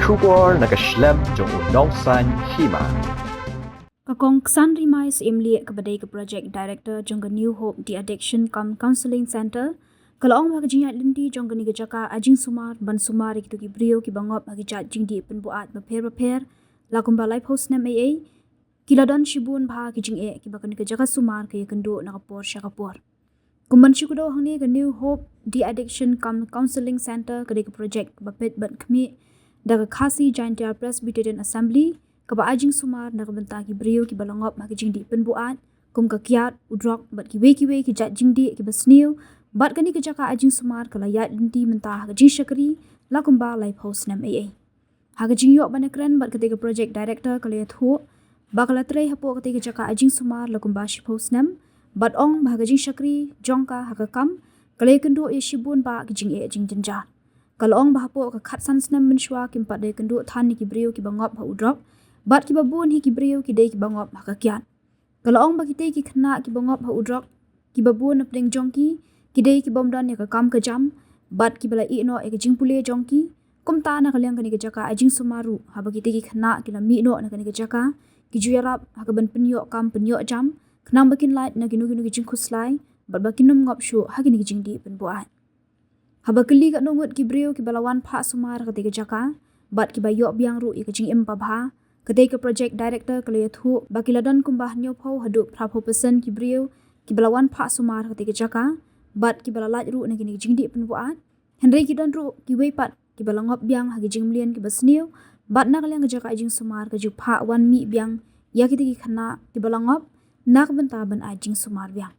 Shubor nakaslem jong unongsan hima. Kakong Ksan Rimais Imli kabadai ke project director jongga New Hope di Addiction Cum Counseling Center. Kalau orang bagi jingat linti jongga ni kejaka ajing sumar ban sumar itu ki brio ki bangop bagi jat jing di penbuat beper lakum balai post nam AA kiladon shibun bha ki jing ki bakan kejaka sumar ke kendo nakapor syakapor. Kumban syukudo hang ni ke New Hope di Addiction Cum Counseling Center kadai ke project bapet ban kami daga Khasi Giant Presbyterian Assembly kaba ajing sumar na kabenta ki brio ki balangop ma ki jingdi penbuat kum ka kiat udrok bat ki we ki jat jingdi ki basniu bat kani ke jaka ajing sumar kala yat dinti mentah ka jing syakri la kumba lai post nam AA ha ka jing yok bana kren bat ketika project director kala yathu bakala trei hapo ketika jaka ajing sumar la kumba shi post nam bat ong ba ka jing syakri jongka ha ka kam kala kendo ye shibun ba ki jing jing jenja kalau ong bahapo ka khat sans nam menshwa kim pat de kendo than ni ki brio ki bangop ha udrop bat ki babun hi ki brio ki dei ki bangop ha ka kiat kalau ong ba ki te ki khna ki bangop ha udrop ki babun apdeng jongki ki dei ki bomdan ya ka kam ka jam bat ki bala i no e ki jingpule jongki kum ta na kalyang kani ka jaka ajing sumaru ha ba ki te ki khna ki la mi no na kani ka jaka ki juyarap ha ka ban penyo kam penyo jam khnang bakin light na ginu ki jing khuslai bat bakin num ngop shu ha ki ni jing di penbuat haba keli kat nungut ki brio ki balawan pak sumar ketika jaka bat ki bayok biang ru ki jing pabha ketika project director kali thu baki ladon kumbah nyopo hadu prapo person ki brio ki balawan pak sumar ketika jaka bat ki balalaj ru na ki jing di penbuat henry ki don ru ki weipat ki balangop biang hagi jing mlian ki basniu bat na kalyang jaka jing sumar ke ju pak wan mi biang ya ki khana ki balangop nak benta ban ajing sumar biang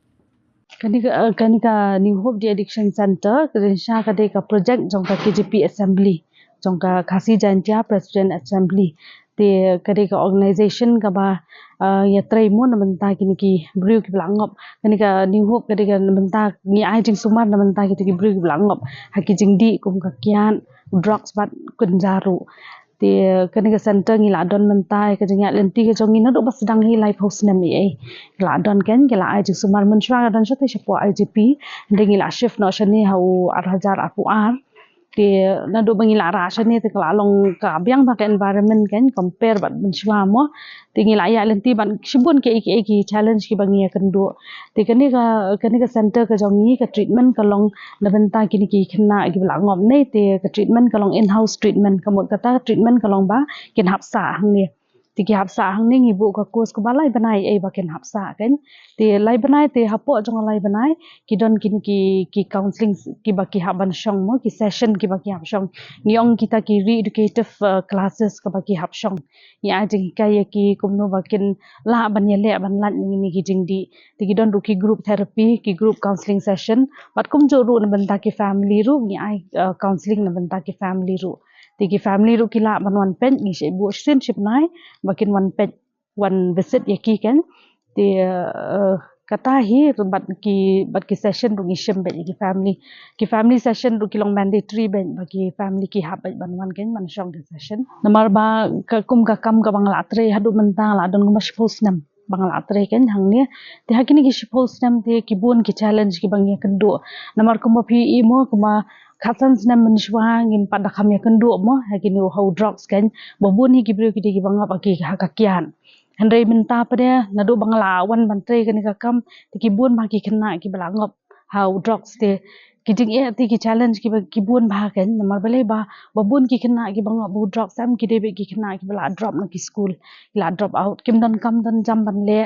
Kanika New Hope di Addiction Center kerja kadeka project jongka KJP Assembly jongka Khasi Jantia President Assembly di kadeka organization kaba ya traimo namenta kini ki brio ki blangop kanika New Hope kadeka namenta ni ajing sumar namenta ki brio ki blangop haki jingdi kum kakian drugs bat kunjaru di kanika center ngila don mentai ka jingya lenti ka jongi na do bas sedang hi live host nam ai la don ken kila ai jing sumar menshwa dan shote shapo IGP ngila shift no shani hau 8000 apu ar di na do bangila ra shani te kala long ka biang ba environment ken compare bat menshwa mo di ngila ya lenti ban shibun ke ki challenge ki bangi kendo di kanika center ka jongi ka treatment ka long na benta kini ki khna ki blangom nei te ka treatment ka long in house treatment kamot kata treatment ka long ba kin hapsa hang ni ti ki hapsa hang ni ibu ka course ko balai banai ai ba kin hapsa kan ti lai banai te hapo jong lai banai ki don kini ki counseling ki ba ki haban shong mo ki session ki ba ki hap shong niong kita ki re-educative classes ka ba ki hap shong ni ajing kaya ki kumno ba kin la ban yele ban lat ni ki jingdi ti ki don ru ki group therapy ki group counseling session bat kum jo ru na benta ki family ru ni ai counseling na benta ki family ru ti ki family ru ki la ban wan pen ni she bu relationship nai bakin wan pen wan visit yaki kan ti kata hi bat ki session ru ngishim be ki family session ru ki long mandatory ben bagi family ki hab ban wan kan man shong ki session namar ba ka kum ka kam ka bangla tre hadu mentang la don mas post nam bangla tre kan hang ni ti hakini ki post nam ti ki bun ki challenge ki bangya kendo namar kum phi mo kuma khatan nam menshwa ngim pada khamya kendo mo hakini how drugs kan bobun hi ki brio ki bangap aki hakakian Henry minta pada nadu banglawan bantre kani kakam tikibun ma ki khna ki balangop how drugs te kijing e ti ki challenge ki bun ba kan namar bale ba babun ki khna ki bangop bu drugs sam ki debe ki khna ki bala drop na ki school la drop out kim dan kam dan jam ban le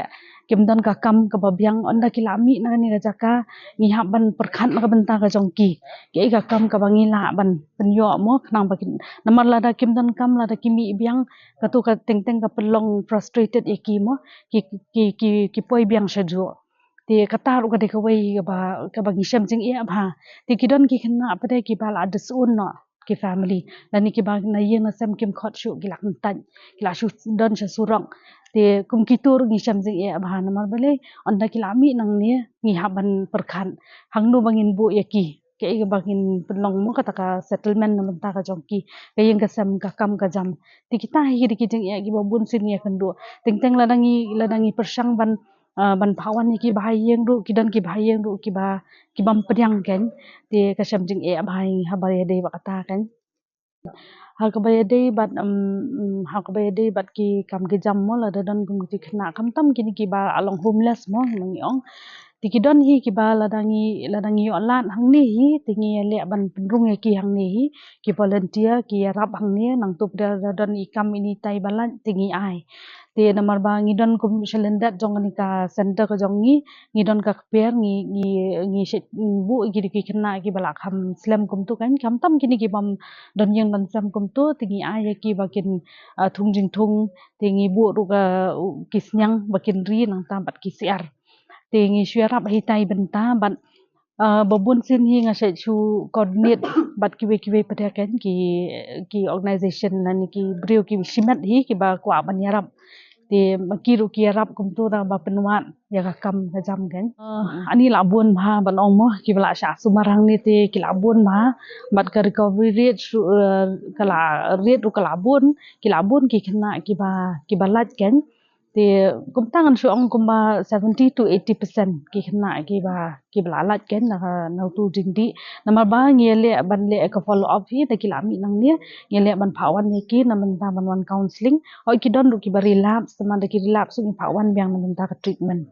kim dan ka kam ka babyang onda ki lami na ni jaka ni ha ban perkhat ma ka benta ka jongki ke ka kam ka bangila ban penyo mo khnang ba namar la da kim dan kam la da kimi biang ka tu ka teng teng ka pelong frustrated e mo ki poi biang shajo ti kata ru ka de ka wei ka bagi shem jing e ba ti ki don ki khna pa de ki bala disun no ki family dan ki ba na yeng na sem kim khot shu ki lak tan ki la shu don sha surang ti kum ki tur ngi shem jing e ba namar bale onda ki lami nang ni ngi haban perkhan hang nu bangin bu yaki ke bangin pelong mo kata ka settlement na menta ka jongki kayeng ka sem ka kam ka jam ti kita hi ki jing e ki babun sin ye kendo teng teng ladangi persang ban phawan ki bahayeng ru kidan ki bahayeng ru ki bam pedyang ken ti ka sem jing e bahai habare de ba kata kan hakbayade bat ki kam ke jam mo la dadan kum ti khna kam tam kini ki ba along homeless mo mangiong tikidon hi ki ba ladangi olat hang ni hi tingi le ban penrung ki hang ni hi ki volunteer ki rap hang ni nang tup dadan ikam ini tai balan tingi ai ti namar ba ngidon kum shalendat jong ni ka center ko jong ni ngidon ka per ngi shet bu ki khna ki bala kham slam kum tu kan kam tam kini ki bam don yang ban sam kum tu tingi ai ki bakin thung jing thung tingi bu ru ka kisnyang bakin ri nang tam bat ki siar tingi syarap hitai benta bat babun sin hi nga se chu coordinate bat kiwe pada kan ki organization nan ki brio ki simet hi ki ba kwa ban yarap ti makiru ki yarap kum tu ra ba penuat ya ka kam ka jam kan ani labun bha ban ong mo ki bala sha sumarang ni ti ki labun bha bat ka recovery rate kala rate ru ki labun ki khna ki ba lat kan ti kum tangan su ong kum ba 70 to 80% ki khna ki ba lat kan na tu ding di namar ba ngele ban le ka follow up hi ta ki lami nang ni ngele ban phawan ni ki na man ta ban wan counseling oi ki don ru ki ba relapse teman da ki relapse ni phawan byang na man ta ka treatment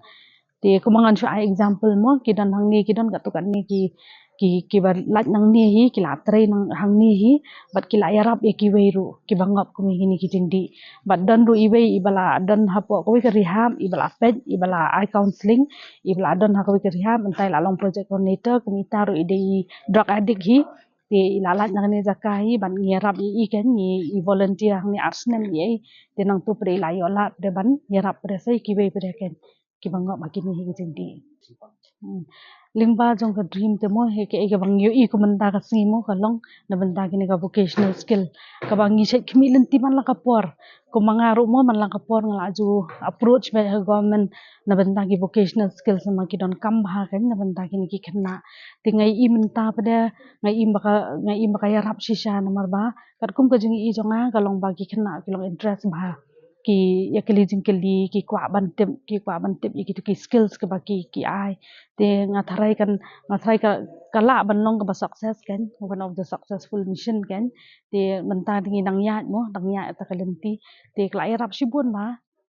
ti kumangan su ai example mo ki dan hang ni ki don ka tu kan ni ki ba lat nang ni hi ki la trai nang hang ni hi bat ki la yarap ye ki weiru ki bangap ku mi ni ki jindi bat don ru iwei ibala don hapo ko ka rehab ibala pet ibala ai counseling ibala don ha ko ka rehab entai la long project coordinator kumita ru ide drug addict hi ti ilalat nang ni zakai ban ngerap i kan ni volunteer hang ni arsenal ye ti nang tu pre la yola de ban ngerap pre sai ki wei pre kan ki bangap makin ni ki jindi lingba jong ka dream te mo he ke bang yo i ko manda ka si mo ka long na banda kini ka vocational skill ka bang i set khmi len ti man la ka por ko mangaru mo man la ka por ngala ju approach by government na banda ki vocational skill sama ki don kam bha kan na banda kini ki khna ti ngai i menta pada ngai i baka ya rap shisha na marba kat kum ka jing i jonga ka long ba ki khna ki long interest bha ki ya kali jing kali ki kwa ban tip ki skills ke baki ki ai te ngatharai ka kala ban long ka ba success kan one of the successful mission kan te menta dingi dang ya mo dang ya ta kalenti te klai rap sibun ba